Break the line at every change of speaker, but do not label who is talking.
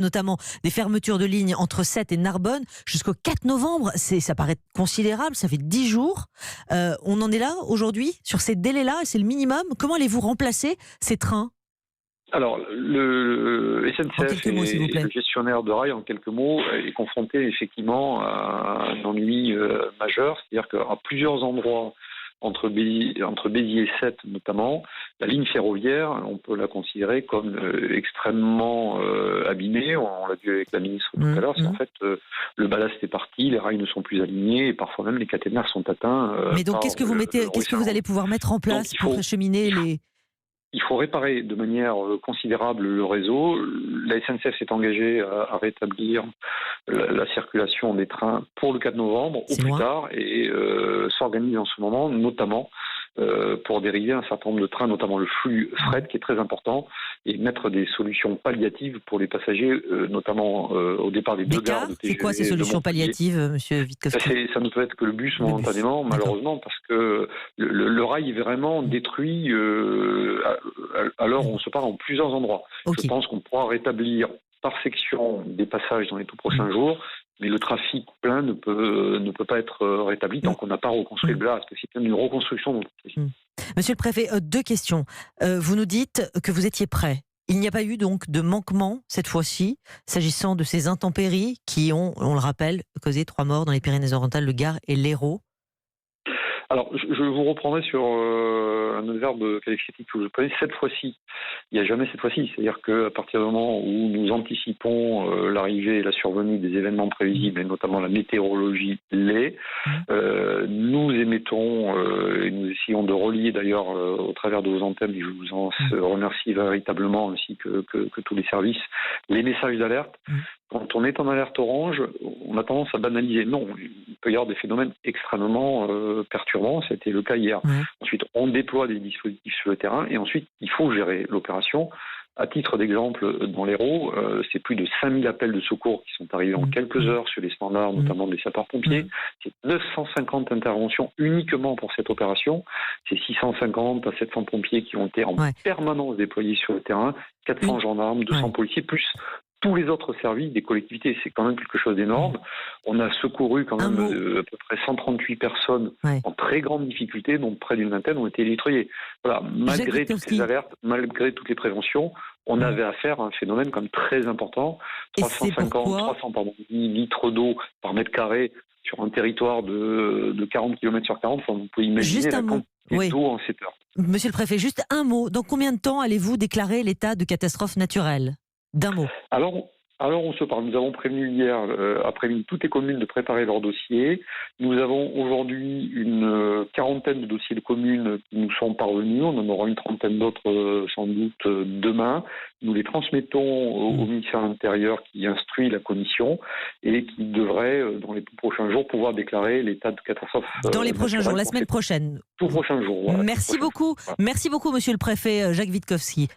notamment des fermetures de lignes entre Sète et Narbonne jusqu'au 4 novembre. Ça paraît considérable, ça fait 10 jours. On en est là aujourd'hui, sur ces délais-là, c'est le minimum. Comment allez-vous remplacer ces trains ?
Alors, le SNCF
mots, s'il vous plaît.
et le gestionnaire de rail, en quelques mots, est confronté effectivement à un ennui majeur. C'est-à-dire qu'à plusieurs endroits, entre Béziers et Sète notamment, la ligne ferroviaire, on peut la considérer comme extrêmement abîmée. On l'a vu avec la ministre tout à l'heure. C'est en fait, le ballast est parti, les rails ne sont plus alignés et parfois même les caténaires sont atteints.
Mais donc, qu'est-ce que vous allez pouvoir mettre en place pour acheminer les...
Il faut réparer de manière considérable le réseau. La SNCF s'est engagée à rétablir la circulation des trains pour le 4 novembre au plus tard et s'organise en ce moment notamment pour dériver un certain nombre de trains, notamment le flux fret qui est très important, et mettre des solutions palliatives pour les passagers, notamment au départ des deux gares de TGV.
C'est quoi ces solutions palliatives, monsieur Witkowski ?
Ça ne peut être que le bus momentanément, malheureusement, parce que le rail est vraiment détruit à l'heure où on se parle en plusieurs endroits. Je pense qu'on pourra rétablir par section des passages dans les tout prochains jours, mais le trafic plein ne peut pas être rétabli tant qu'on n'a pas reconstruit le blast. C'est une reconstruction.
Monsieur le préfet, 2 questions. Vous nous dites que vous étiez prêt. Il n'y a pas eu donc de manquement cette fois-ci, s'agissant de ces intempéries qui ont, on le rappelle, causé 3 morts dans les Pyrénées-Orientales, le Gard et l'Hérault.
Alors, je vous reprendrai sur un autre verbe qualificatif que je connais. Cette fois-ci, il n'y a jamais cette fois-ci. C'est-à-dire qu'à partir du moment où nous anticipons l'arrivée et la survenue des événements prévisibles, et notamment la météorologie nous émettons, et nous essayons de relier d'ailleurs au travers de vos antennes, et je vous en remercie véritablement, ainsi que tous les services, les messages d'alerte. Quand on est en alerte orange, on a tendance à banaliser. Non, il peut y avoir des phénomènes extrêmement perturbants. C'était le cas hier. Ensuite, on déploie des dispositifs sur le terrain et ensuite, il faut gérer l'opération. À titre d'exemple, dans l'Hérault, c'est plus de 5000 appels de secours qui sont arrivés en quelques heures sur les standards, notamment des sapeurs-pompiers. C'est 950 interventions uniquement pour cette opération. C'est 650 à 700 pompiers qui ont été en permanence déployés sur le terrain, 400 gendarmes, 200 policiers, plus tous les autres services des collectivités. C'est quand même quelque chose d'énorme. On a secouru quand même à peu près 138 personnes en très grande difficulté, dont près d'une vingtaine ont été électroyées. Voilà, malgré toutes ces alertes, malgré toutes les préventions, on avait affaire à un phénomène comme très important. 300 litres d'eau par mètre carré sur un territoire de 40 km sur 40. Enfin, vous pouvez imaginer la quantité d'eau en 7 heures.
Monsieur le préfet, juste un mot. Dans combien de temps allez-vous déclarer l'état de catastrophe naturelle ? D'un mot.
Alors on se parle. Nous avons prévenu hier après-midi toutes les communes de préparer leurs dossiers. Nous avons aujourd'hui une quarantaine de dossiers de communes qui nous sont parvenus. On en aura une trentaine d'autres sans doute demain. Nous les transmettons au ministère de l'Intérieur qui instruit la commission et qui devrait, dans les tout prochains jours, pouvoir déclarer l'état de catastrophe.
Dans les prochains jours, la semaine prochaine.
Tout prochain jour. Voilà,
Merci beaucoup. Merci beaucoup, monsieur le préfet Jacques Witkowski.